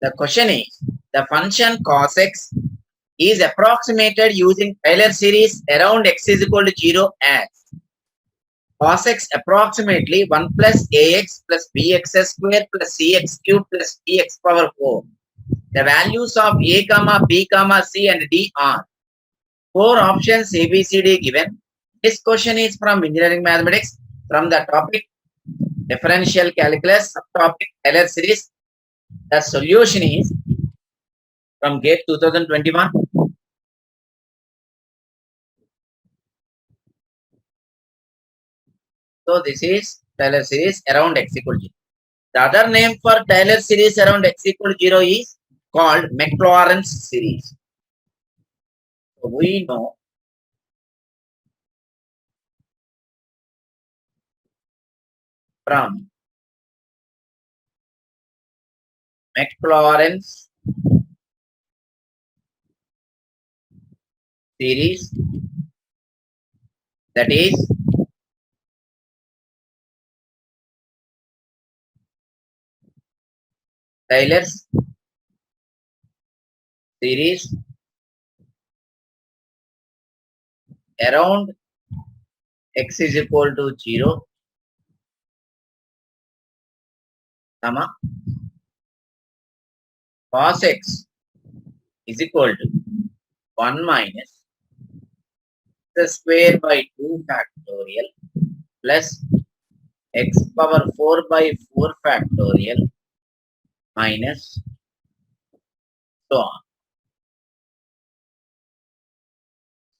The question is, the function cos x is approximated using Taylor series around x is equal to 0 as cos x approximately 1 plus ax plus bx square plus cx cube plus dx power 4. The values of a comma b comma c and d are four options a b c d given. This question is from engineering mathematics from the topic differential calculus subtopic Taylor series. The solution is from GATE 2021. So this is Taylor series around x equal to 0. The other name for Taylor series around x equal to 0 is called Maclaurin's series. So we know from Maclaurin's series, that is Taylor's series around x is equal to 0, comma, cos x is equal to 1 minus the square by 2 factorial plus x power 4 by 4 factorial minus so on.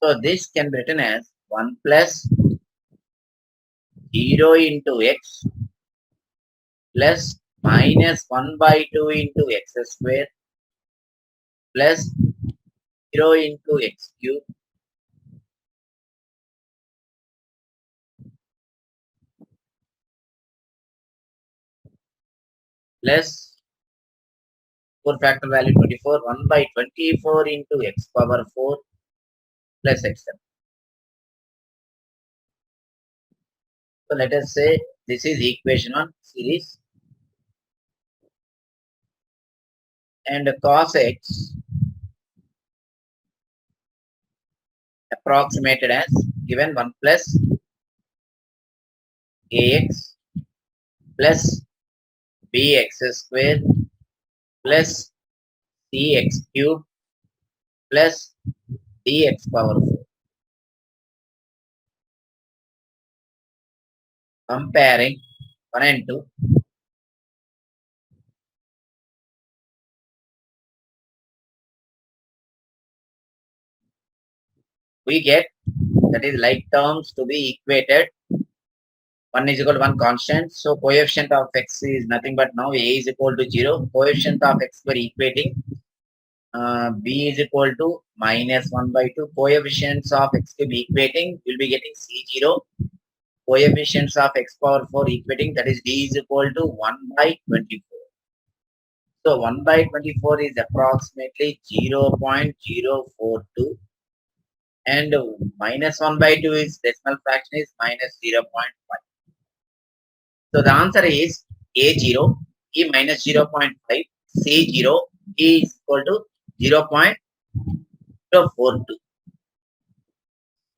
So this can be written as 1 plus 0 into x plus minus 1 by 2 into x square plus 0 into x cube plus 4 factor value 24, 1 by 24 into x power 4 plus x7. So let us say this is equation 1 series, and cos x approximated as given 1 plus ax plus bx square plus cx cube plus dx power 4. Comparing 1 and 2, we get that is like terms to be equated. 1 is equal to 1 constant. So coefficient of x is nothing but now a is equal to 0. Coefficient of x for equating b is equal to minus 1 by 2. Coefficients of x cube equating will be getting c0. Coefficients of x power 4 equating, that is d is equal to 1 by 24. So 1 by 24 is approximately 0.042 and minus 1 by 2 is decimal fraction is minus 0.5. So the answer is A0, E minus 0.5, C0, E is equal to 0.042.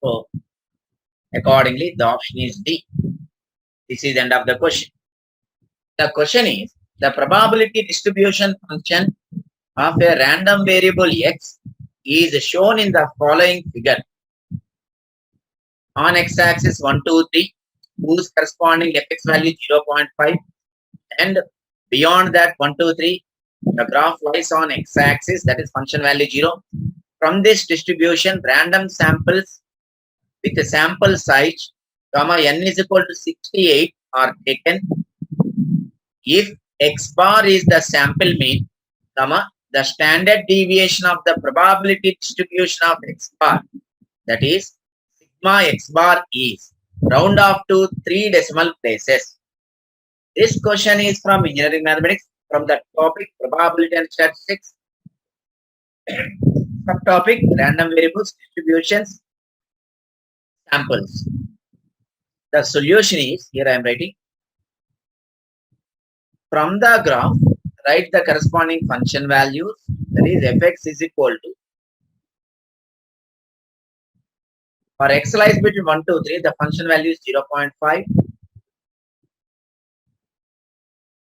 So accordingly, the option is D. This is the end of the question. The question is, the probability distribution function of a random variable x is shown in the following figure. On x-axis 1, 2, 3, whose corresponding fx value 0.5, and beyond that 1, 2, 3, the graph lies on x-axis, that is function value 0. From this distribution, random samples with a sample size, comma, n is equal to 68 are taken. If x bar is the sample mean, comma, the standard deviation of the probability distribution of x bar, that is sigma x bar, is round off to 3 decimal places. This question is from engineering mathematics from the topic probability and statistics, subtopic random variables distributions samples. The solution is, here I am writing, from the graph, write the corresponding function values. That is fx is equal to, for x lies between 1 to 3, the function value is 0.5.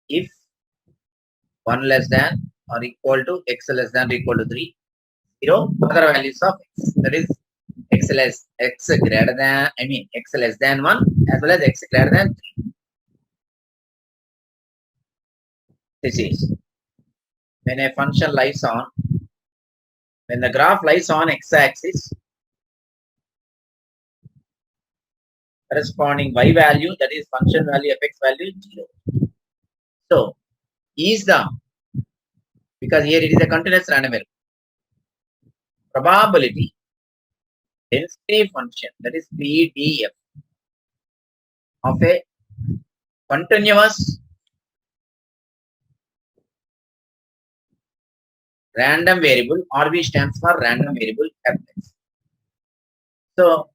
If 1 less than or equal to x less than or equal to 3, 0 other values of x. That is x greater than, x less than 1 as well as x greater than 3. This is when a function lies on, when the graph lies on x-axis, corresponding y value, that is function value fx value 0. So is the, because here it is a continuous random variable, probability density function, that is PDF, of a continuous random variable, RV stands for random variable fx. So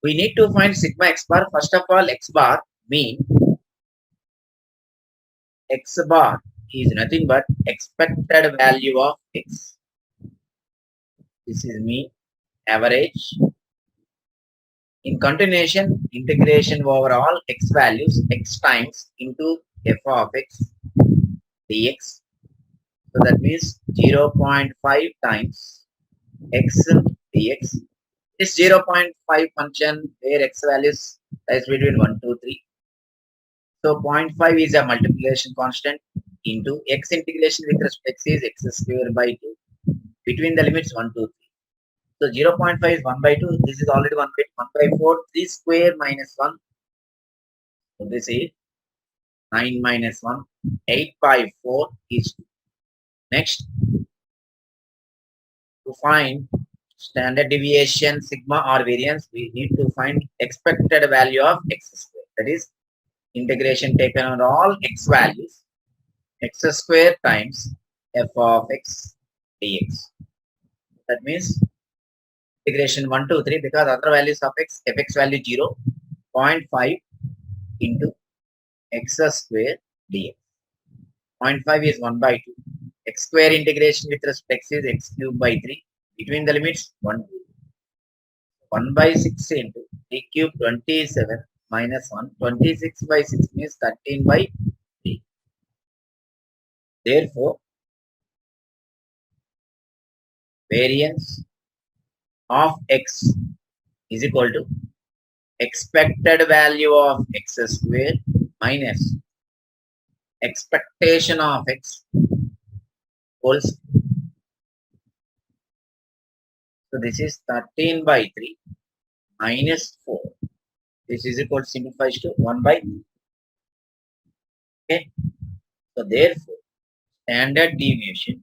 we need to find sigma x bar. First of all, x bar mean x bar is nothing but expected value of x. This is mean average. In continuation, integration over all x values, x times into f of x dx. So that means 0.5 times x dx. This 0.5 function where x values lies between 1 to 3. So 0.5 is a multiplication constant into x integration with respect to x is x square by 2 between the limits 1 to 3. So 0.5 is 1 by 2. This is already 1 by 4. 3 square minus 1. So this is 9 minus 1. 8 by 4 is 2. Next, to find standard deviation, sigma or variance, we need to find expected value of x square. That is integration taken on all x values, x square times f of x dx. That means integration 1 to 3, because other values of x, fx value 0, 0.5 into x square dx. 0.5 is 1 by 2. X square integration with respect is x cube by 3. Between the limits 1 to 1 by 6 into 3 cube 27 minus 1. 26 by 6 means 13 by 3. Therefore, variance of x is equal to expected value of x square minus expectation of x whole square. So this is 13 by 3 minus 4. This is equal to, simplifies to 1 by 3. Okay. So therefore, standard deviation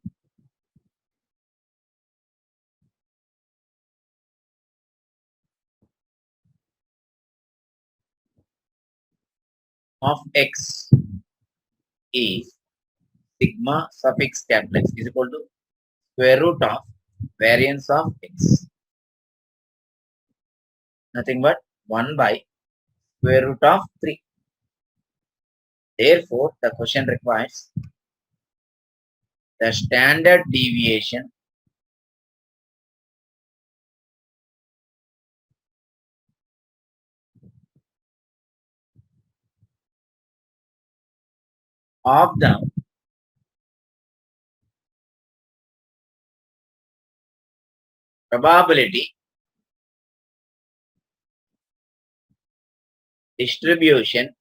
of x is sigma suffix capital X is equal to square root of variance of x. Nothing but 1 by square root of 3. Therefore, the question requires the standard deviation of the probability distribution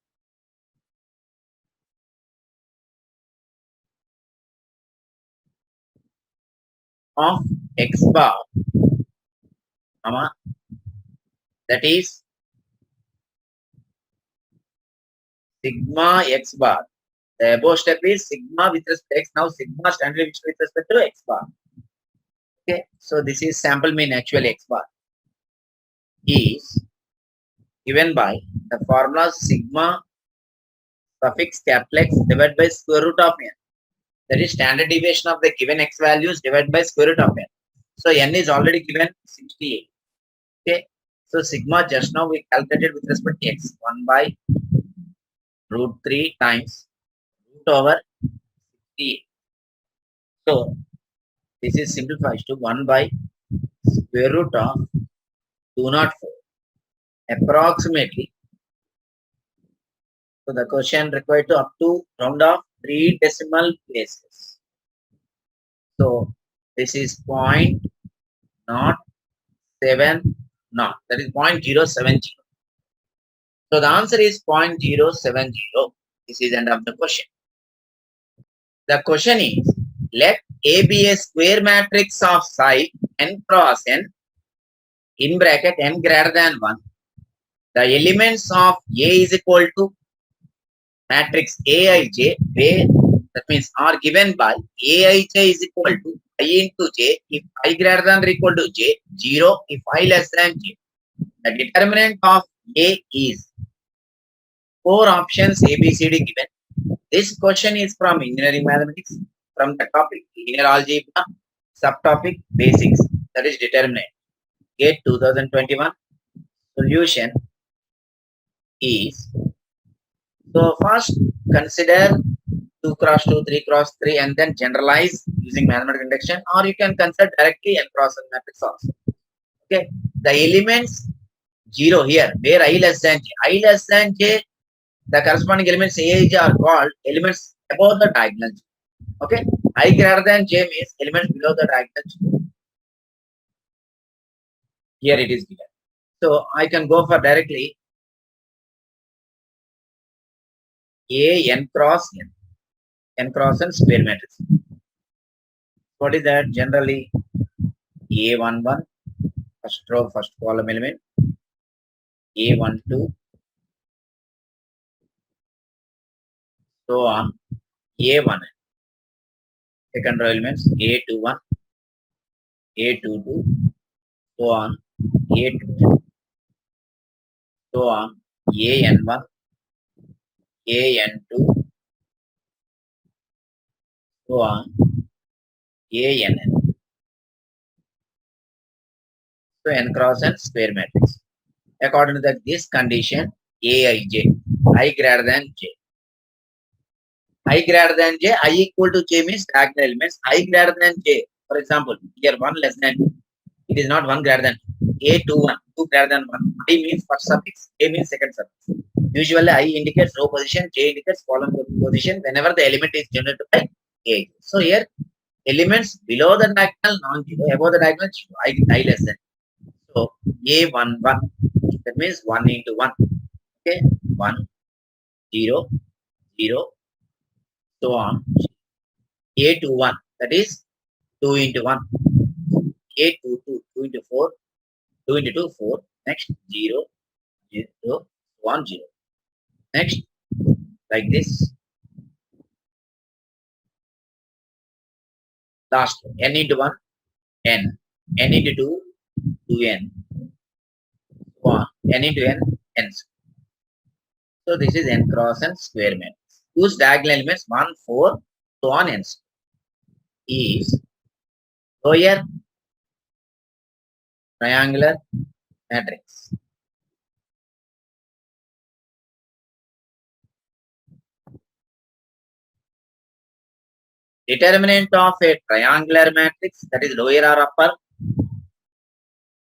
of x bar, that is sigma x bar. The above step is sigma with respect to x. Now sigma standard deviation with respect to x bar. Okay, so this is sample mean actual x bar is given by the formula sigma suffix capital X divided by square root of n. That is standard deviation of the given x values divided by square root of n. So n is already given 68. Okay, so sigma just now we calculated with respect to x, 1 by root 3 times root over 3. So this is simplified to 1 by square root of 204 approximately. So the question required to up to round off 3 decimal places. So this is point not 7 not, that is 0.070. So the answer is 0.070. This is end of the question. The question is, let A be a square matrix of psi n cross n in bracket n greater than 1. The elements of A is equal to matrix Aij, where that means are given by Aij is equal to I into j if I greater than or equal to j, 0 if I less than j. The determinant of A is 4 options A, B, C, D given. This question is from engineering mathematics, from the topic linear algebra, subtopic basics, that is determinant. GATE 2021. Solution is, so first consider 2 cross 2, 3 cross 3 and then generalize using mathematical induction, or you can consider directly n cross n matrix also. Okay, the elements 0 here, where I less than j, the corresponding elements Aij are called elements above the diagonal. Okay, I greater than j means elements below the diagonal. Here it is given. So I can go for directly A n cross n square matrix. What is that? Generally A11 first row first column element, A12 so on, A1 second row elements, A21, A22 so on, A22 so on, AN1, AN2 so on, ANN. So n cross n square matrix. According to this condition, Aij, I greater than j. I greater than j, I equal to j means diagonal elements. I greater than j. For example, here 1 less than 2. It is not 1 greater than A21, 2 greater than 1. I means first suffix, A means second suffix. Usually I indicates row position, j indicates column position whenever the element is generated by A. So here elements below the diagonal non-zero, above the diagonal I less than. So A11, that means 1 into 1. Okay, 1, 0, 0, so on. A21, that is 2 into 1. A22, 2 into 4, 2 into 2, 4. Next 0, 0, 1, 0. Next, like this. Last, n into 1, n. N into 2, 2n. 1. N into n, n. So this is n cross n square matrix. Whose diagonal elements 1, 4, so on n is lower triangular matrix. Determinant of a triangular matrix, that is lower or upper,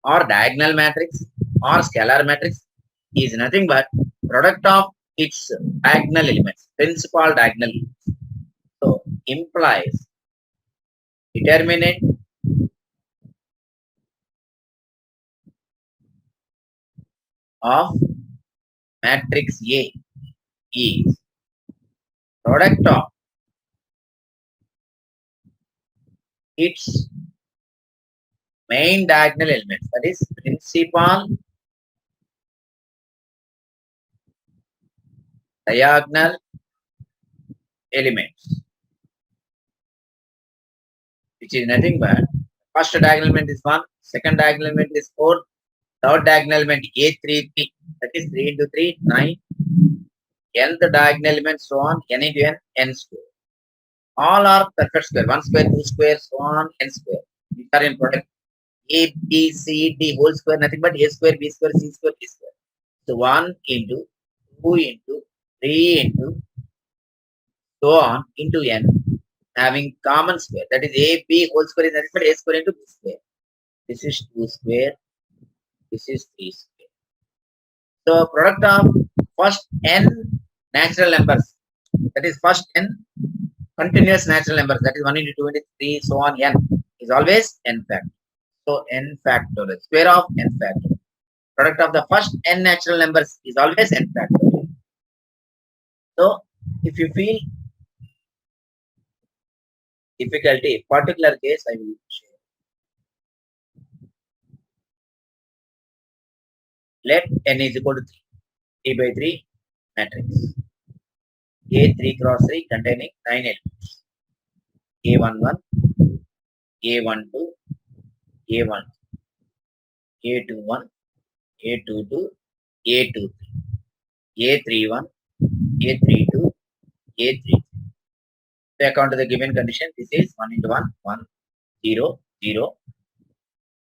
or diagonal matrix, or scalar matrix, is nothing but product of its diagonal elements, principal diagonal elements. So implies determinant of matrix A is product of its main diagonal elements, that is principal diagonal elements, which is nothing but first diagonal element is 1, second diagonal element is 4, third diagonal element A33, that is 3 into 3, 9, nth diagonal element so on, n into n, n square. All are perfect square, 1 square, 2 square, so on, n square. These are in product. A, B, C, D whole square, nothing but A square, B square, C square, D square. So 1 into 2 into 3 into so on into n having common square. That is a b whole square is nothing but a square into b square. This is 2 square. This is 3 square. So product of first n natural numbers. That is first n continuous natural numbers. That is 1 into 2 into 3 so on n is always n factor. So n factorial. Square of n factorial. Product of the first n natural numbers is always n factorial. So if you feel difficulty, particular case I will share. Let n is equal to 3 by 3 matrix. A3 cross 3 containing 9 elements. A11, A12, A1, A21, A22, A23, A31, A32, A33. So according to the given condition, this is 1 into 1, 1, 0, 0,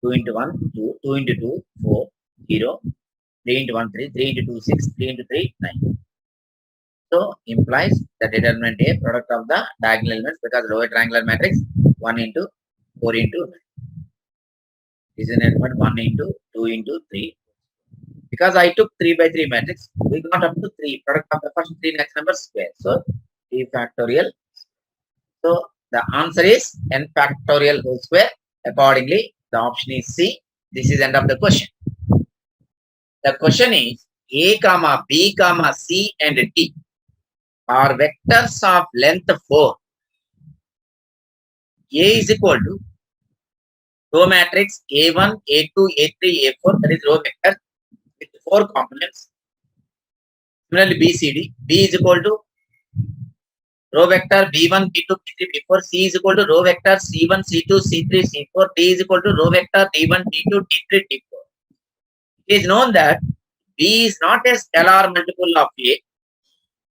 2 into 1, 2, 2 into 2, 4, 0, 3 into 1, 3, 3 into 2, 6, 3 into 3, 9. So implies the determinant A product of the diagonal elements because lower triangular matrix 1 into 4 into 9. This is an element 1 into 2 into 3. Because I took 3 by 3 matrix, we got up to 3 product of the first 3 next number square. So 3 factorial. So the answer is n factorial whole square. Accordingly, the option is C. This is end of the question. The question is A comma B comma C and D are vectors of length 4. A is equal to row matrix A1, A2, A3, A4, that is row vector with 4 components. Similarly, BCD, B is equal to row vector B1, B2, B3, B4, C is equal to row vector C1, C2, C3, C4, D is equal to row vector D1, D2, D3, D4. It is known that B is not a scalar multiple of A.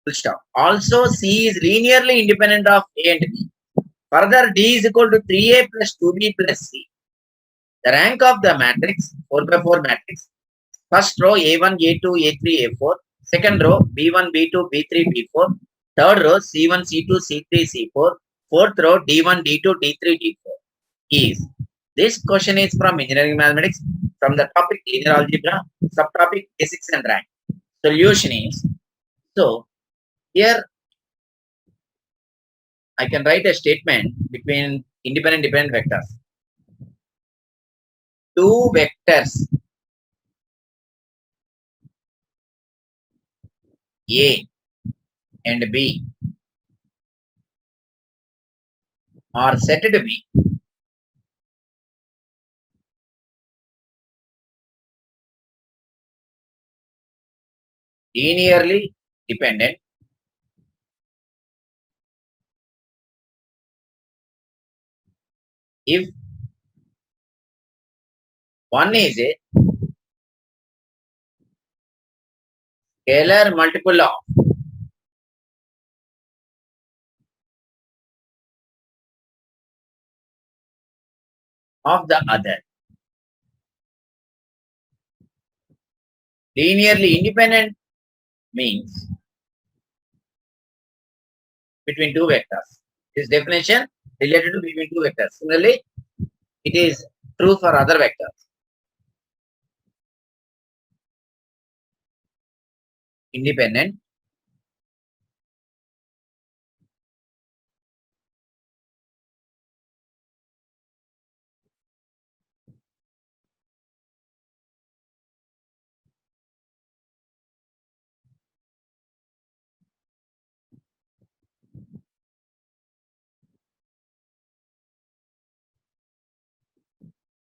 Full stop. Also, C is linearly independent of A and B. Further, D is equal to 3A plus 2B plus C. The rank of the matrix, 4 by 4 matrix. First row A1, A2, A3, A4. Second row B1, B2, B3, B4. Third row C1, C2, C3, C4. Fourth row D1, D2, D3, D4. Is this question is from engineering mathematics from the topic linear algebra, subtopic basics and rank. Solution is so here I can write a statement between independent dependent vectors. Two vectors A and B are said to be linearly dependent if one is a scalar multiple of the other. Linearly independent means between two vectors. This definition related to between two vectors. Similarly, it is true for other vectors. Independent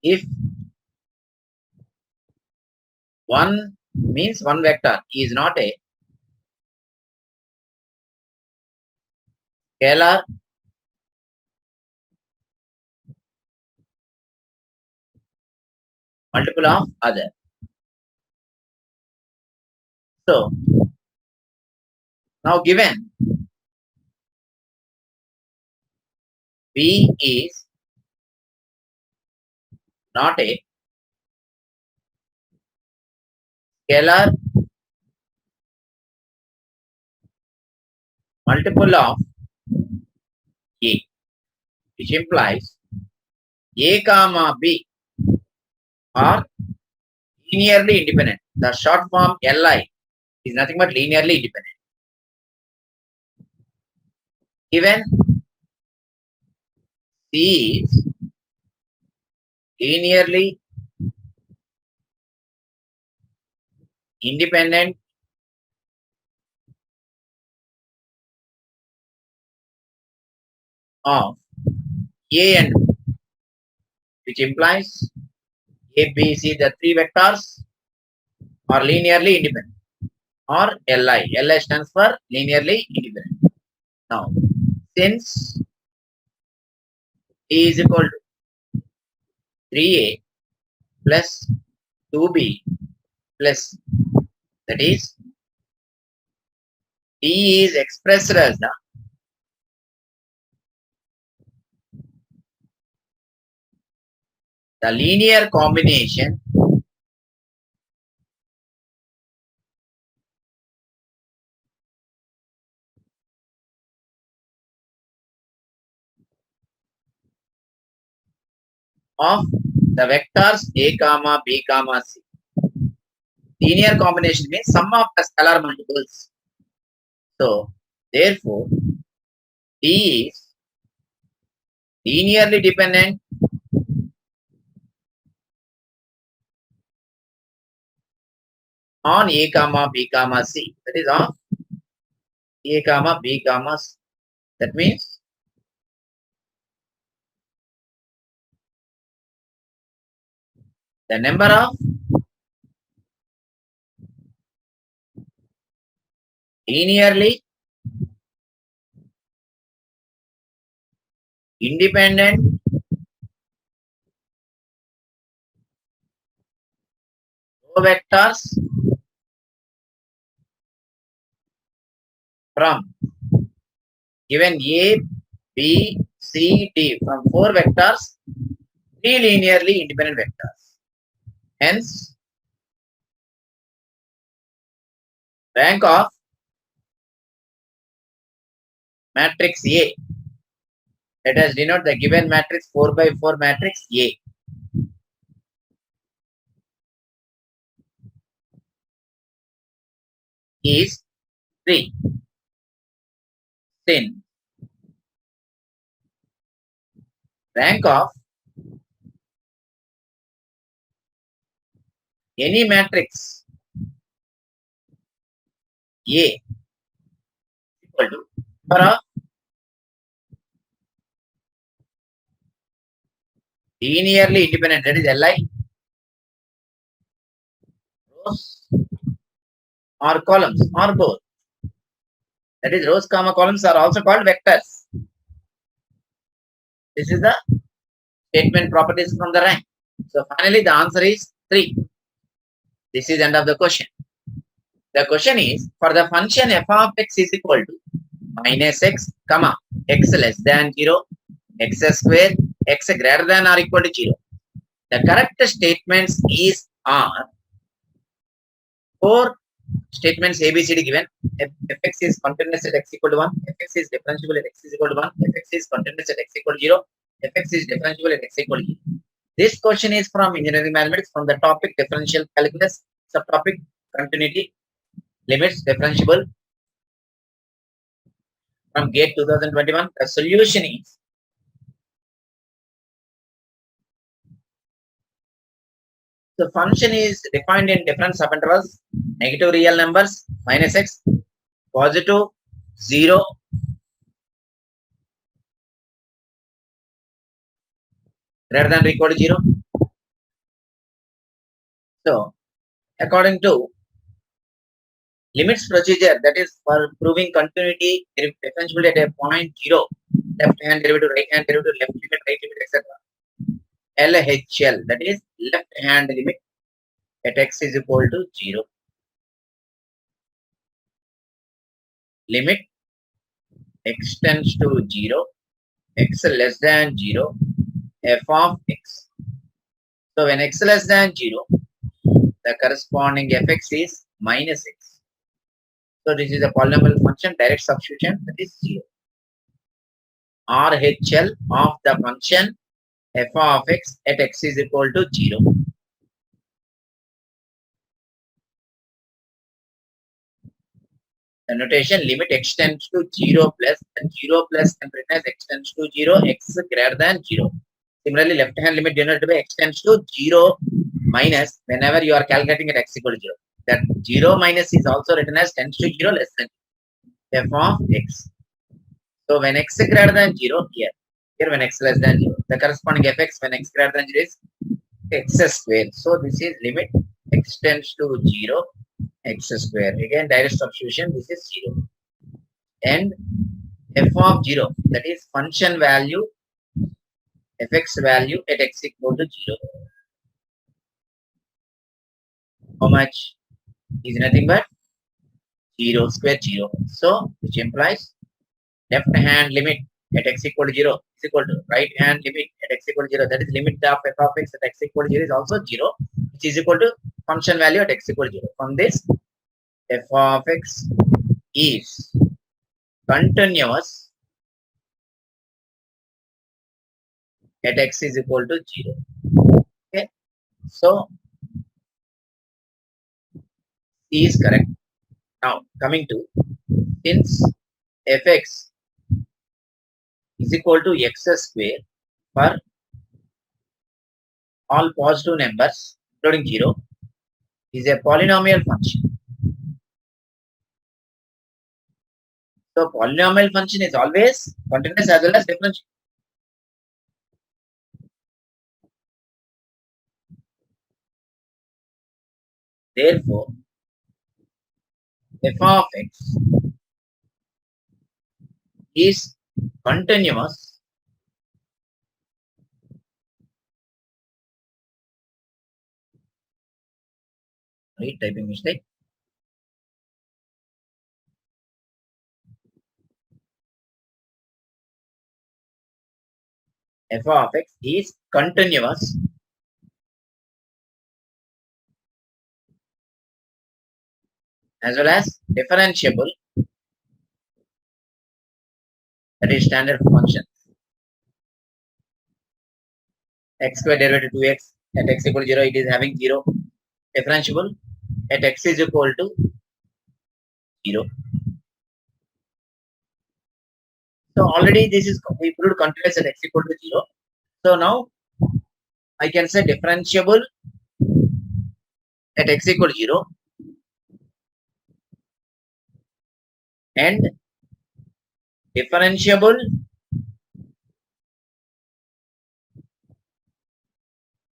if one means one vector is not a scalar multiple of other. So now given B is not a scalar multiple of A. which implies A comma B are linearly independent. The short form Li is nothing but linearly independent. Given C is linearly independent of A and B, which implies A, B, C, the three vectors are linearly independent, or Li. Li stands for linearly independent. Now, since E is equal to 3A plus 2B plus, that is, D is expressed as the linear combination of the vectors A comma B comma C. Linear combination means sum of the scalar multiples. So, therefore, D is linearly dependent on A comma B comma C. That is on A comma B comma C. That means the number of linearly independent row vectors from given A, B, C, D from four vectors, three linearly independent vectors. Hence, rank of matrix A, let us denote the given matrix 4 by 4 matrix A, is 3. Since rank of any matrix A equal to number of linearly independent, that is Li, rows or columns or both. That is rows comma columns are also called vectors. This is the statement properties from the rank. So finally the answer is 3. This is end of the question. The question is, for the function f of x is equal to minus x, comma, x less than 0, x square, x greater than or equal to 0. The correct statements is are 4 statements ABCD given. Fx is continuous at x equal to 1, fx is differentiable at x is equal to 1, fx is continuous at x equal to 0, fx is differentiable at x equal to 0. This question is from engineering mathematics from the topic differential calculus, subtopic continuity, limits, differentiable, from GATE 2021. The solution is the function is defined in different subintervals, negative real numbers, minus x, positive 0, greater than or equal to 0. So, according to limits procedure, that is for proving continuity, differentiable at a point 0, left hand derivative, right hand derivative, left limit, right limit, etc. LHL, that is left hand limit at x is equal to 0. Limit x tends to 0, x less than 0, f of x. So when x less than 0, the corresponding fx is minus x. So this is a polynomial function, direct substitution, that is 0. RHL of the function f of x at x is equal to 0. The notation limit x tends to 0 plus and 0 plus can written as x tends to 0, x greater than 0. Similarly, left hand limit denoted by x tends to 0 minus whenever you are calculating at x equal to 0. That 0 minus is also written as tends to 0 less than f of x. So when x is greater than 0, here when x less than 0, the corresponding fx when x greater than 0 is x square. So this is limit x tends to 0, x square. Again, direct substitution, this is 0. And f of 0, that is function value, fx value at x equal to 0. How much? Is nothing but 0 square 0. So, which implies left hand limit at x equal to 0 is equal to right hand limit at x equal to 0. That is limit of f of x at x equal to 0 is also 0, which is equal to function value at x equal to 0. From this, f of x is continuous at x is equal to 0. Okay. So, C is correct. Now, coming to, since fx is equal to x square for all positive numbers including 0 is a polynomial function. So polynomial function is always continuous as well as differentiable. Therefore, f of x is continuous typing mistake. F of x is continuous as well as differentiable, that is standard function. X square derivative 2x at x equal to 0, it is having 0. Differentiable at x is equal to 0. So already this is we proved continuous at x equal to 0. So now I can say differentiable at x equal to 0 and differentiable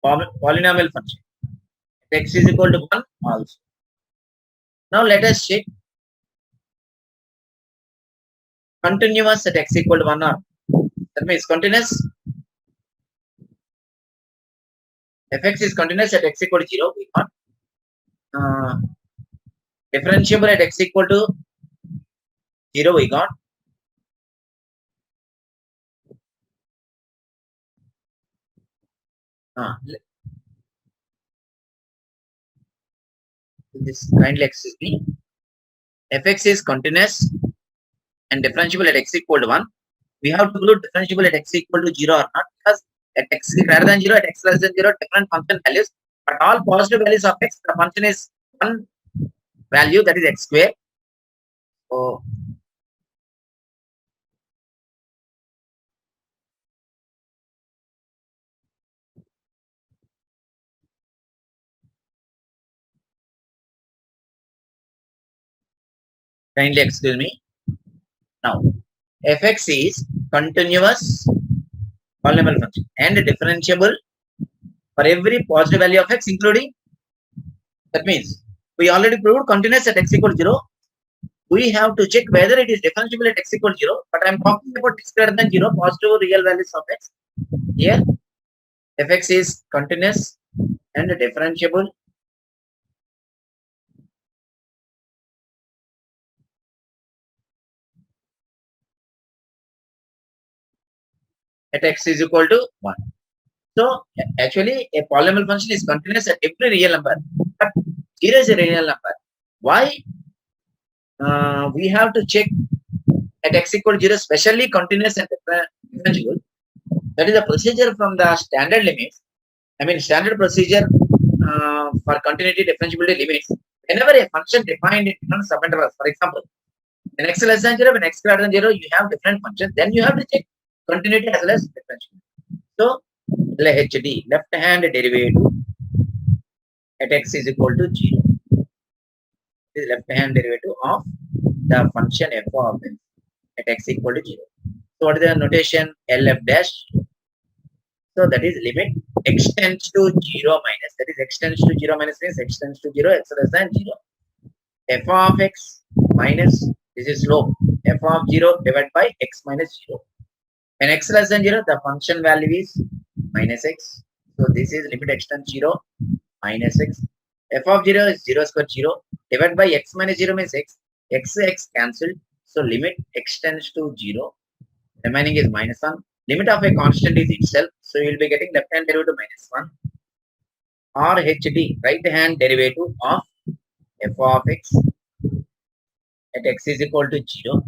polynomial function at x is equal to 1 also. Now let us check continuous at x equal to 1 or that means continuous fx is continuous at x equal to 0. We got differentiable at x equal to 0 we got. This kindly excuse me. Fx is continuous and differentiable at x equal to 1. We have to prove differentiable at x equal to 0 or not, because at x is greater than 0, at x less than 0, different function values, but all positive values of x, the function is one value, that is x square. So kindly excuse me. Now fx is continuous polynomial function and differentiable for every positive value of x, including, that means we already proved continuous at x equal to 0. We have to check whether it is differentiable at x equal to 0, but I am talking about x greater than 0, positive real values of x. Here fx is continuous and differentiable at x is equal to 1. So actually a polynomial function is continuous at every real number, but 0 is a real number. Why? We have to check at x equal to 0, especially continuous and differentiable. That is a procedure from the standard limits. I mean, standard procedure for continuity differentiability limits. Whenever a function defined in different subintervals, for example, when x less than 0, when x greater than 0, you have different functions. Then you have to check continuity as well as differentiability. So, LHD, left hand derivative at x is equal to 0. This is left hand derivative of the function f of x at x equal to 0. So, what is the notation? LF dash. So, that is limit x tends to 0 minus. That is x tends to 0 minus means x tends to 0, x less than 0. F of x minus, this is slope, f of 0 divided by x minus 0. When x less than 0, the function value is minus x. So, this is limit x tends 0 minus x. F of 0 is 0 square 0 divided by x minus 0 means x. X cancelled. So, limit x tends to 0. Remaining is minus 1. Limit of a constant is itself. So, you will be getting left hand derivative minus 1. RHD, right hand derivative of f of x at x is equal to 0.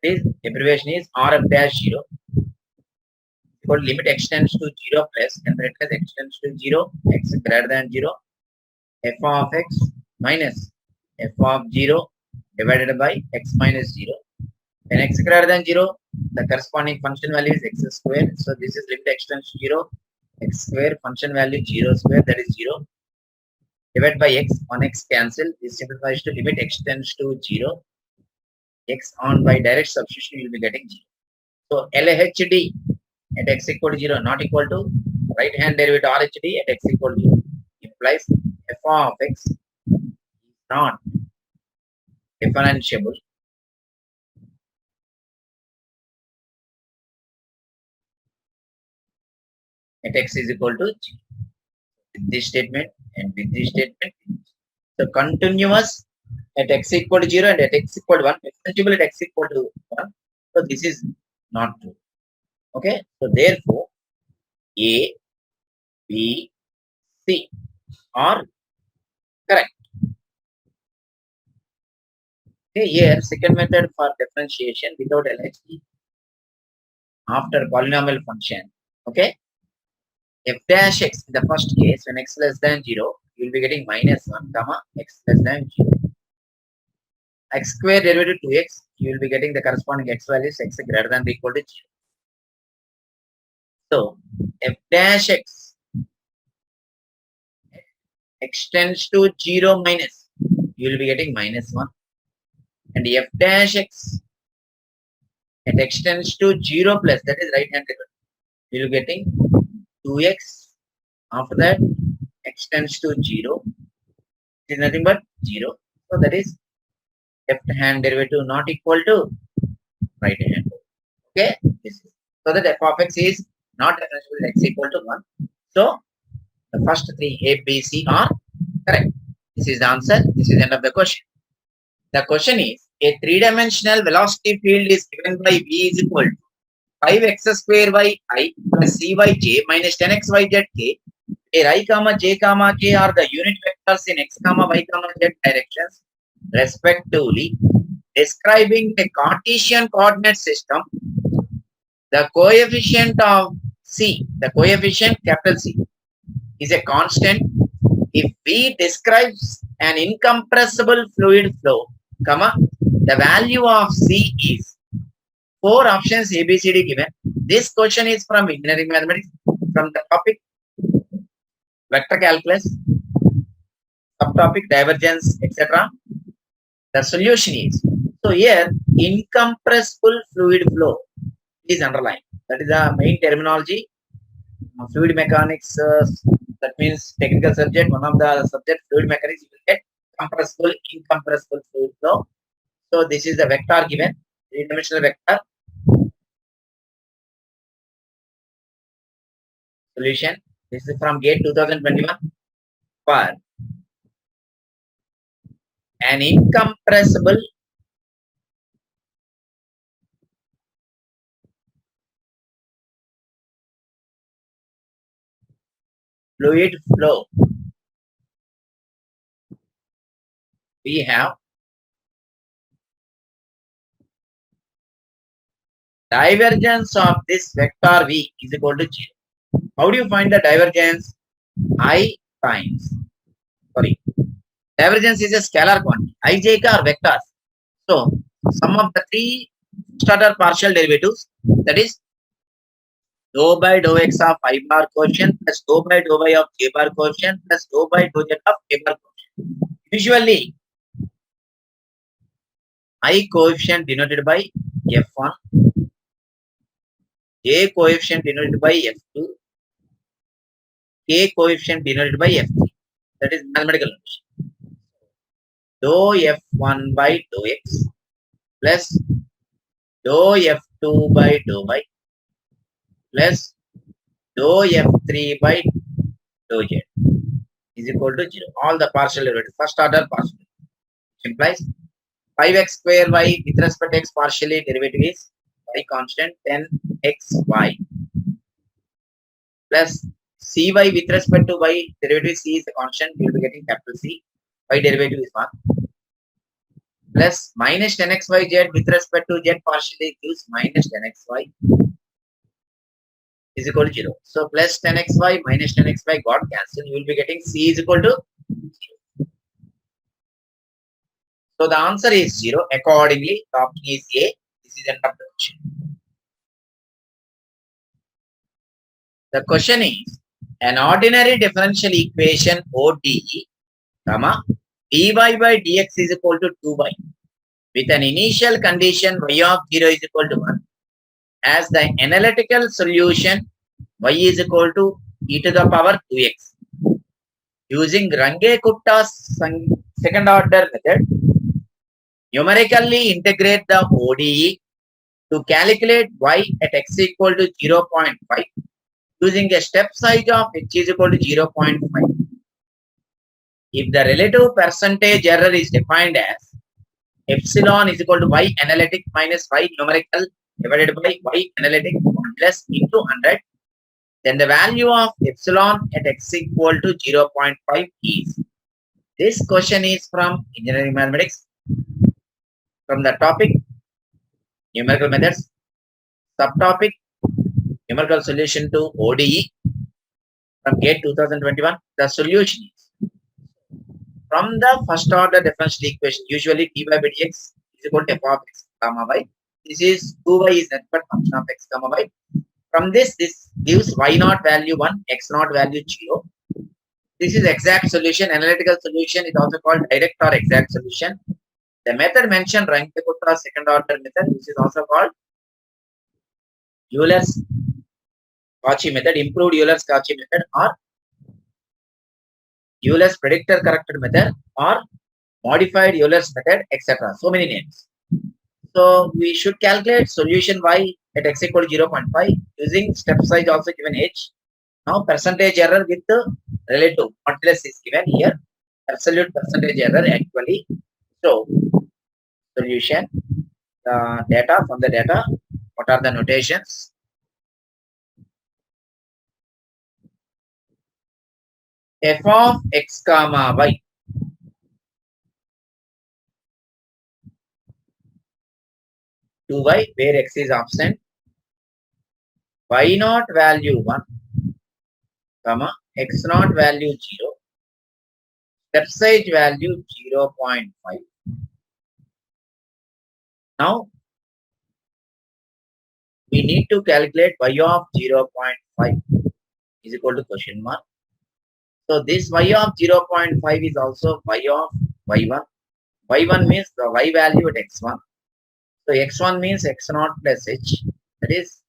This abbreviation is RF dash 0. Equal limit x tends to 0 plus and as x tends to 0, x greater than 0, f of x minus f of 0 divided by x minus 0. When x greater than 0, the corresponding function value is x square. So this is limit x tends to 0, x square, function value 0 square, that is 0. Divided by x, on x cancel. This simplifies to limit x tends to 0. X on by direct substitution, you will be getting 0. So LHD at x equal to 0 not equal to right hand derivative RHD at x equal to 0 implies f of x is not differentiable at x is equal to 0. With this statement and with this statement. So continuous at x equal to 0 and at x equal to 1, differentiable at x equal to 1. So this is not true. Okay. So therefore, A, B, C are correct. Okay, here second method for differentiation without LHD after polynomial function. Okay. F dash x in the first case when x less than 0, you will be getting minus 1 comma x less than 0. X square derivative 2x, you will be getting the corresponding x values x greater than or equal to 0. So f dash x tends to 0 minus, you will be getting minus 1. And f dash x at x tends to 0 plus, that is right hand derivative, you will be getting 2x. After that, x tends to 0. It is nothing but 0. So that is left hand derivative not equal to right hand. Okay. So that f of x is not differentiable x equal to 1. So the first three A, B, C are correct. This is the answer. This is the end of the question. The question is a three-dimensional velocity field is given by V is equal to 5x square y I plus cyj minus 10xyz k, where I comma j comma k are the unit vectors in x comma y comma z directions respectively, describing a Cartesian coordinate system. The coefficient of C, the coefficient capital C, is a constant if V describes an incompressible fluid flow, comma, the value of C is 4 options ABCD given. This question is from engineering mathematics, from the topic vector calculus, subtopic divergence, etc. The solution is, so here incompressible fluid flow is underlined. That is the main terminology. Fluid mechanics, that means technical subject, one of the subject fluid mechanics, you will get compressible, incompressible fluid flow. So this is the vector given, three-dimensional vector. Solution. This is from GATE 2021. For an incompressible fluid flow, we have divergence of this vector v is equal to 0. How do you find the divergence? I times, sorry, divergence is a scalar quantity. Ij are vectors. So sum of the three first order partial derivatives, that is dou by dou x of I bar quotient plus dou by dou y of j bar quotient plus dou by dou z of k bar quotient. Usually I coefficient denoted by f1, j coefficient denoted by f2, k coefficient denoted by f3. That is mathematical notation. Dou f1 by dou x plus dou f2 by dou y plus dou f3 by dou z is equal to 0. All the partial derivatives, first order partial, which implies 5x square y with respect to x partially derivative is y constant 10xy plus cy with respect to y derivative c is a constant, we will be getting capital C, y derivative is 1 plus minus 10xyz with respect to z partially gives minus 10xy is equal to 0. So plus 10xy minus 10xy got cancelled, you will be getting c is equal to 0. So the answer is 0. Accordingly, the option is A. This is the end of the question. The question is an ordinary differential equation ODE, comma, dy by dx is equal to 2y with an initial condition y of 0 is equal to 1 as the analytical solution y is equal to e to the power 2x. Using Runge-Kutta second order method, numerically integrate the ODE to calculate y at x equal to 0.5 using a step size of h is equal to 0.5. If the relative percentage error is defined as epsilon is equal to y analytic minus y numerical divided by y analytic plus into 100, then the value of epsilon at x equal to 0.5 is. This question is from engineering mathematics, from the topic numerical methods, subtopic numerical solution to ODE from GATE 2021. The solution is from the first order differential equation, usually dy by dx is equal to f of x comma y. This is 2y is nothing but function of x comma y. From this gives y naught value 1, x naught value 0. This is exact solution. Analytical solution is also called direct or exact solution. The method mentioned, Runge-Kutta second order method, which is also called Euler's Cauchy method, improved Euler's Cauchy method, or Euler's predictor corrected method, or modified Euler's method, etc. So many names. So we should calculate solution y at x equal to 0.5 using step size also given h. Now percentage error with the relative modulus is given here. Absolute percentage error actually. So solution, the data, from the data, what are the notations? F of x comma y. To y where x is absent, y naught value 1, comma, x naught value 0, step size value 0.5. Now we need to calculate y of 0.5 is equal to question mark. So this y of 0.5 is also y of y1. Y1 means the y value at x1. So x1 means x naught plus h. That is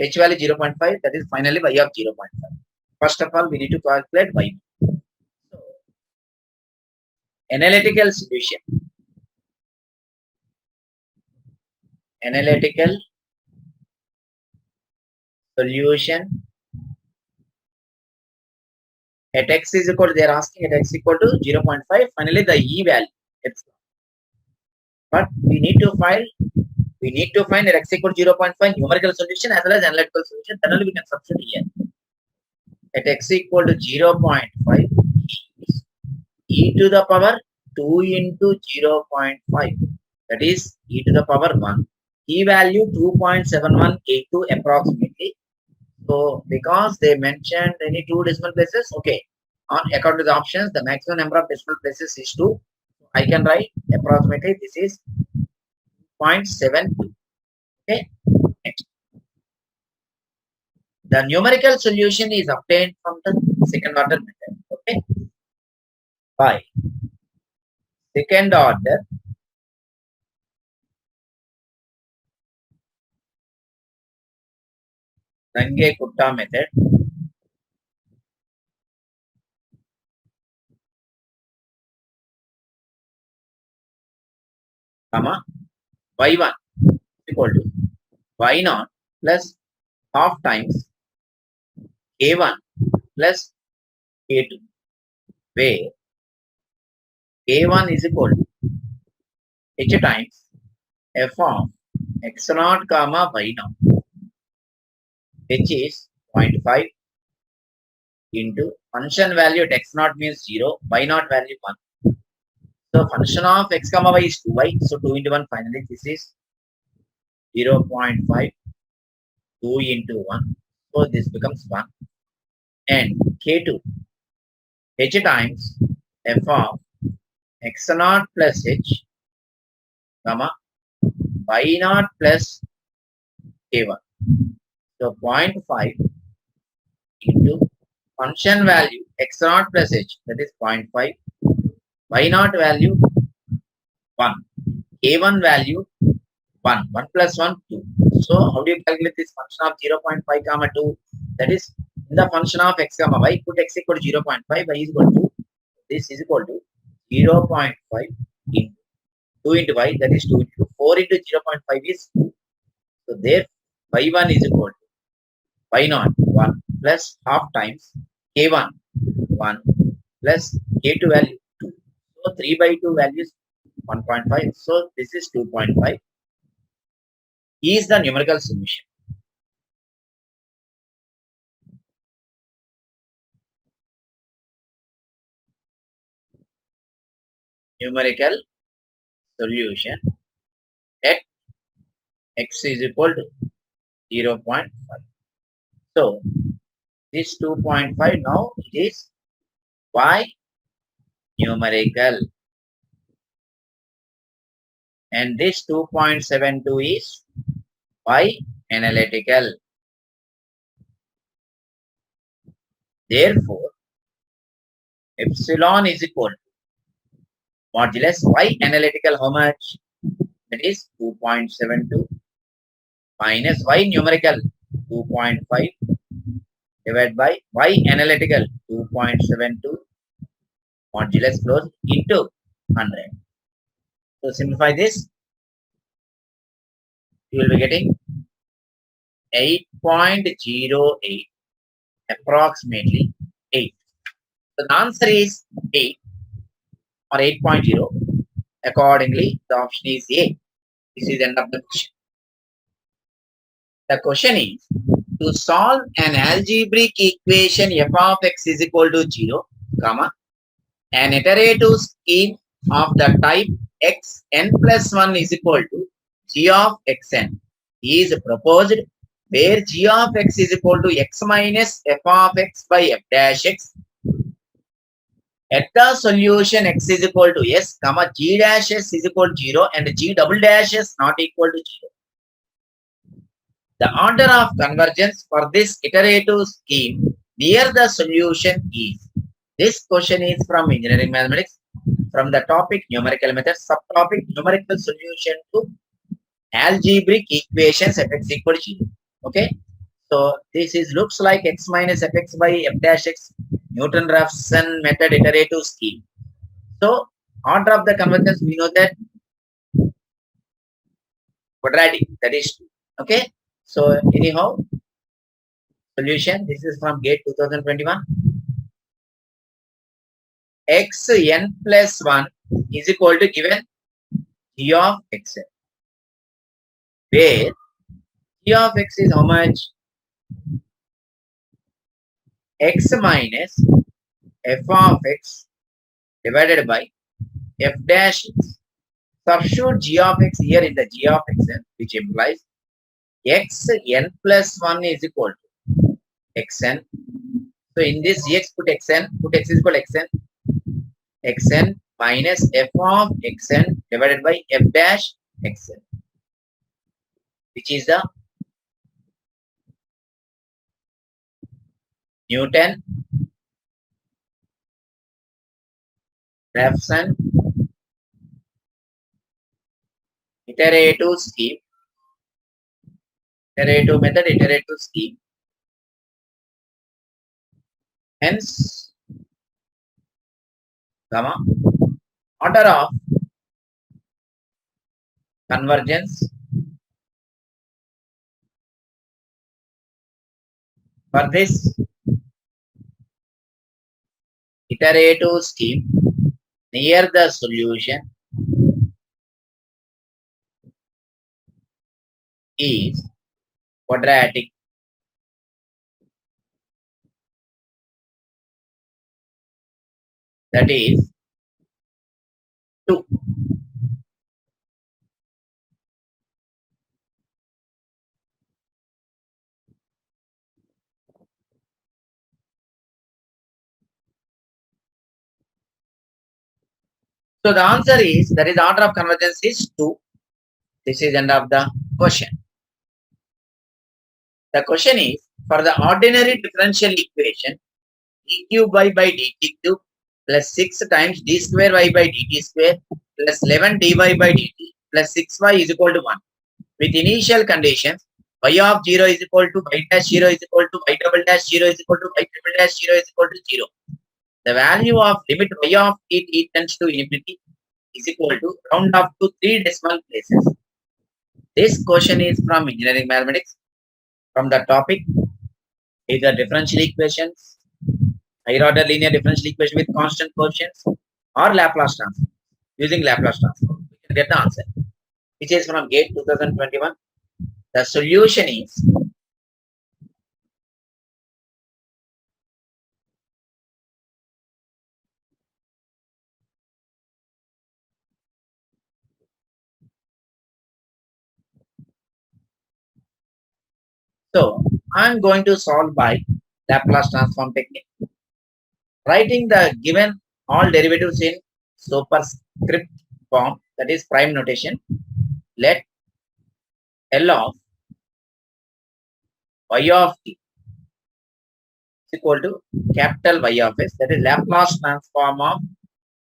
h value 0.5. That is finally y of 0.5. First of all, we need to calculate y. So, analytical solution. Analytical solution at x is equal to, they are asking at x equal to 0.5. Finally, the e value. But we need to find at x equal to 0.5 numerical solution as well as analytical solution. Then only we can substitute here. At x equal to 0.5 is e to the power 2 into 0.5. That is e to the power 1 Key value 2.7182 approximately. So because they mentioned any two decimal places, okay. On according to the options, the maximum number of decimal places is 2. I can write approximately this is 0.72. Okay. Next. The numerical solution is obtained from the second order method. Okay. By second order Runge-Kutta method, comma, y1 equal to y0 plus half times k1 plus k2, where k1 is equal to h times f of x0 comma y0, which is 0.5 into function value at x0 means 0, y0 value 1. So function of x comma y is 2y. So 2 into 1 finally this is 0.5, 2 into 1. So this becomes 1. And k2 h times f of x0 plus h comma y0 plus k1. So 0.5 into function value x0 plus h, that is 0.5, y0 value 1, k1 value 1, 1 plus 1 2. So how do you calculate this function of 0.5 comma 2? That is in the function of x comma y, put x equal to 0.5, y is equal to, this is equal to 0.5 into 2 into y, that is 2 into 4 into 0.5 is 2. So there y1 is equal to y0 1 plus half times k1 1 plus k2 value 2. So 3 by 2 value is 1.5. So this is 2.5 is the numerical solution. Numerical solution at x is equal to 0.5. So this 2.5 now it is y numerical, and this 2.72 is y analytical. Therefore, epsilon is equal to modulus y analytical how much? That is 2.72 minus y numerical 2.5 divided by y analytical 2.72 modulus close into 100. So simplify this, you will be getting 8.08 approximately 8. So the answer is 8 or 8.0. Accordingly, the option is A. This is the end of the question. The question is, to solve an algebraic equation f of x is equal to 0, comma, an iterative scheme of the type xn plus 1 is equal to g of xn is proposed, where g of x is equal to x minus f of x by f dash x. At the solution x is equal to s, comma, g dash s is equal to 0 and g double dash s not equal to 0. The order of convergence for this iterative scheme near the solution is. This question is from engineering mathematics, from the topic numerical method, subtopic numerical solution to algebraic equations f x equal to 0. Okay. So this is looks like x minus fx by f dash x Newton-Raphson method iterative scheme. So order of the convergence we know that quadratic, that is 2. Okay. So anyhow, solution, this is from GATE 2021. Xn plus 1 is equal to given g of xn, where g of x is how much? X minus f of x divided by f dash x. Substitute g of x here in the g of xn, which implies x n plus 1 is equal to xn. So in this gx put xn, put x is equal to xn minus f of xn divided by f dash xn, which is the Newton Raphson iterative scheme, iterative scheme. Hence, comma, order of convergence for this iterative scheme near the solution is quadratic. That is 2. So the answer is, that is order of convergence is 2. This is end of the question. The question is, for the ordinary differential equation d cube y by dt cube plus 6 times d square y by dt square plus 11 dy by dt plus 6y is equal to 1. With initial conditions, y of 0 is equal to y dash 0 is equal to y double dash 0 is equal to y triple dash 0 is equal to 0. The value of limit y of t tends to infinity is equal to round up to 3 decimal places. This question is from engineering mathematics, from the topic either differential equations, higher order linear differential equation with constant coefficients, or Laplace transform. Using Laplace transform, we can get the answer, which is from GATE 2021. The solution is so I'm going to solve by Laplace transform technique. Writing the given all derivatives in superscript form, that is prime notation, let L of y of t is equal to capital Y of s, that is Laplace transform of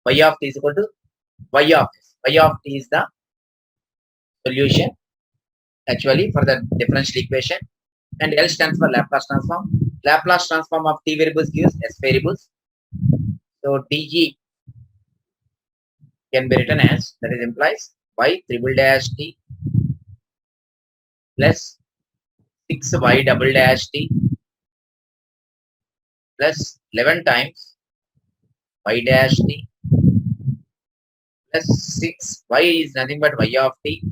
y of t is equal to y of s. Y of t is the solution actually for the differential equation, and L stands for Laplace transform. Laplace transform of t variables gives s variables. So dg can be written as, that is implies y triple dash t plus 6y double dash t plus 11 times y dash t plus 6 y is nothing but y of t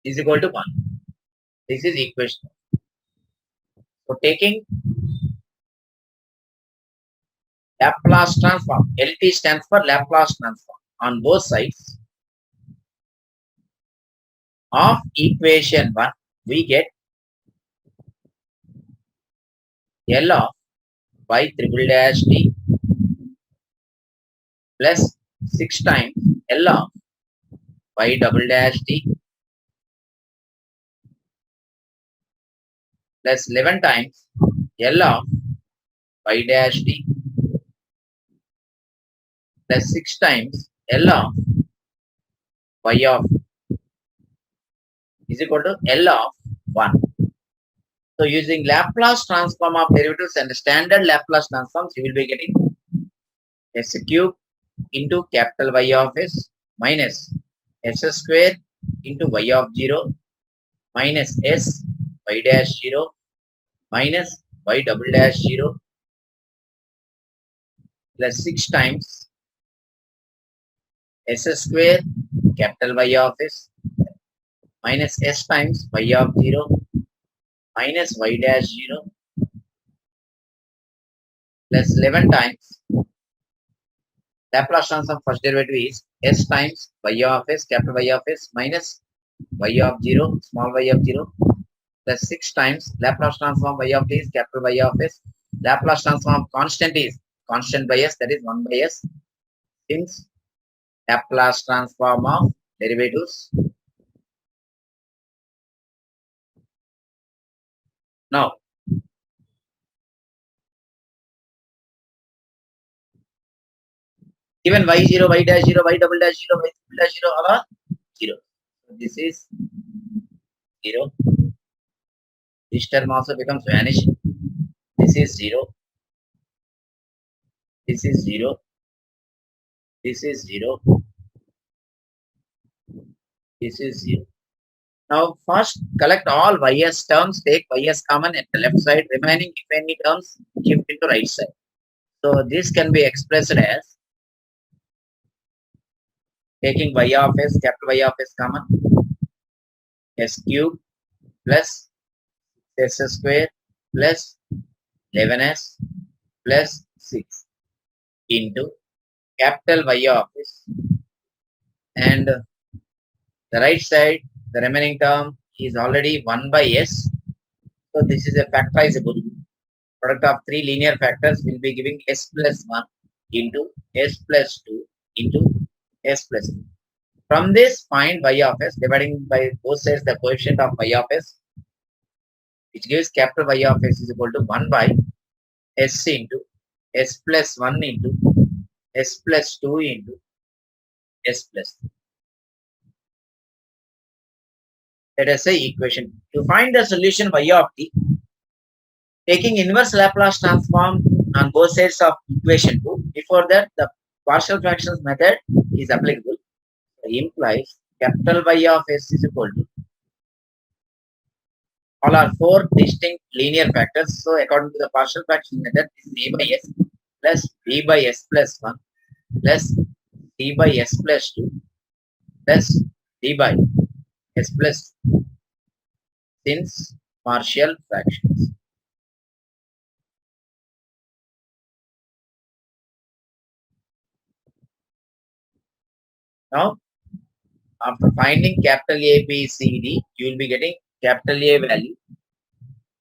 is equal to 1. This is equation. So taking Laplace transform, LT stands for Laplace transform, on both sides of equation 1, we get L of y triple dash t plus 6 times L of y double dash t plus 11 times L of y dash t plus 6 times L of y of is equal to L of 1. So using Laplace transform of derivatives and standard Laplace transforms, you will be getting s cube into capital Y of s minus s square into y of 0 minus s y dash 0 minus y double dash 0 plus 6 times s square capital Y of s minus s times y of 0 minus y dash 0 plus 11 times Laplace transform first derivative is s times y of s, capital Y of s, minus y of 0, small y of 0, plus 6 times Laplace transform y of t is capital Y of s. Laplace transform constant is constant by s, that is 1 by s. Since Laplace transform of derivatives. Now, given y0, y dash 0, y double dash 0, y triple dash 0 all are 0. So this is 0. This term also becomes vanishing. This is 0. This is 0. This is 0. This is 0. Now first collect all ys terms, take ys common at the left side, remaining if any terms shift into right side. So this can be expressed as taking y of s, capital Y of s common, s cube plus s square plus 11s plus 6 into capital Y of s, and the right side, the remaining term is already 1 by s. So this is a factorizable. Product of three linear factors will be giving s plus 1 into s plus 2 into s plus 2. From this, find y of s, dividing by both sides the coefficient of y of s, which gives capital Y of s is equal to 1 by s into s plus 1 into s plus 2 into s plus 3. Let us say equation. To find the solution y of t, taking inverse Laplace transform on both sides of equation 2. Before that, the partial fractions method is applicable. It implies capital Y of s is equal to, all are four distinct linear factors. So according to the partial fraction method, this is a by s plus b by s plus 1 plus c by s plus 2 plus d by s plus 2, since partial fractions. Now, after finding capital A, B, C, D, you will be getting capital A value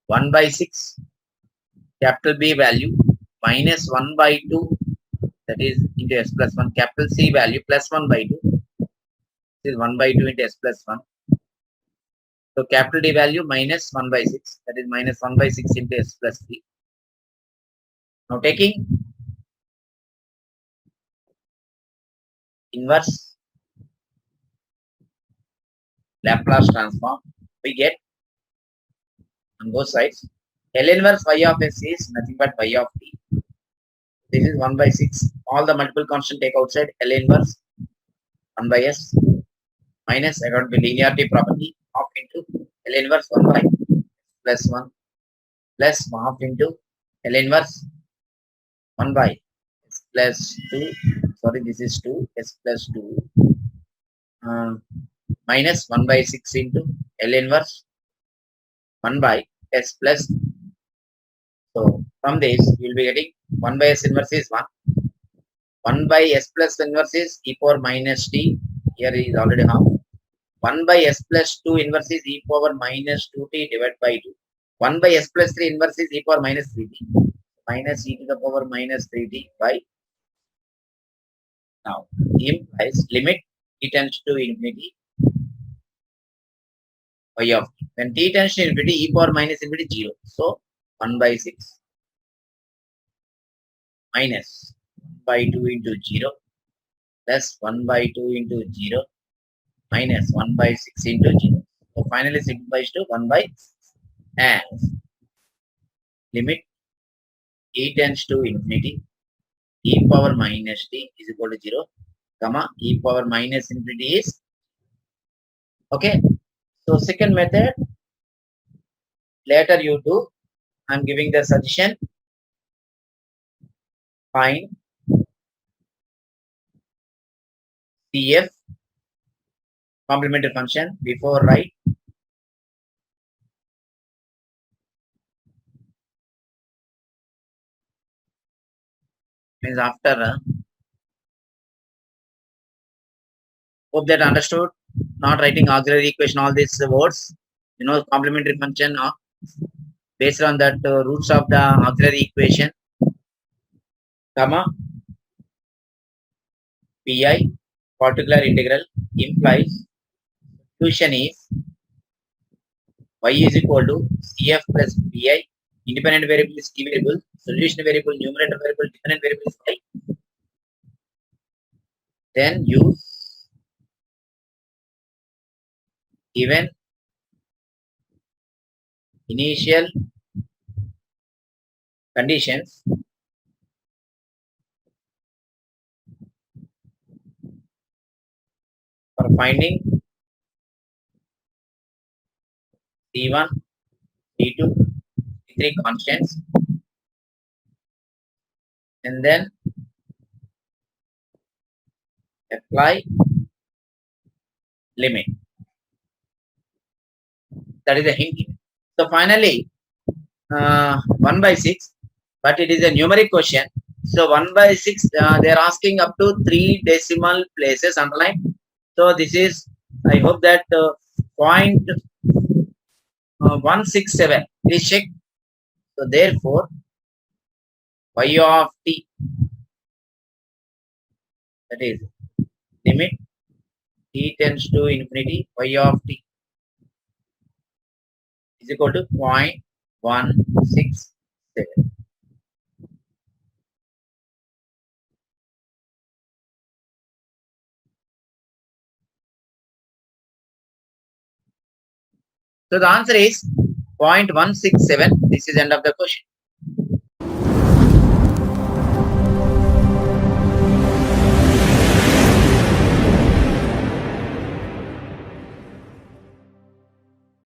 1 by 6, capital B value minus 1 by 2, that is into s plus 1, capital C value plus 1 by 2, this is 1 by 2 into s plus 1. So capital D value minus 1 by 6, that is minus 1 by 6 into s plus 3. Now taking inverse Laplace transform, we get on both sides L inverse y of s is nothing but y of t. This is 1 by 6. All the multiple constant take outside. L inverse 1 by s minus, I got the linearity property, half into L inverse 1 by plus 1 plus half into L inverse 1 by s plus 2. Sorry, this is 2 s plus 2 minus 1 by 6 into L inverse 1 by s plus. So from this, you will be getting 1 by s inverse is 1. 1 by s plus inverse is e power minus t. Here is already half. 1 by s plus 2 inverse is e power minus 2t divided by 2. 1 by s plus 3 inverse is e power minus 3t. Minus e to the power minus 3t by, now implies limit t tends to infinity y of t. When t tends to infinity, e power minus infinity 0. So 1 by 6 minus 1 by 2 into 0 plus 1 by 2 into 0 minus 1 by 6 into 0. So finally simplifies to 1 by 6. And limit t tends to infinity, e power minus t is equal to 0, comma, e power minus infinity is, okay. So second method, later you do. I'm giving the suggestion. Find CF complementary function before write means after Hope that understood. Not writing auxiliary equation, all these words. Complementary function based on that roots of the auxiliary equation, comma, pi, particular integral implies solution is y is equal to cf plus pi. Independent variable is t variable. Solution variable, numerator variable, dependent variable is y. Then use given initial conditions for finding C1, C2, C3 constants, and then apply limit. That is a hint. So finally, 1 by 6, but it is a numeric question. So 1 by 6, they are asking up to 3 decimal places underline. So this is, I hope that point 167. Please check. So therefore, y of t, that is limit t tends to infinity, y of t is equal to 0.167. So the answer is 0.167. This is end of the question.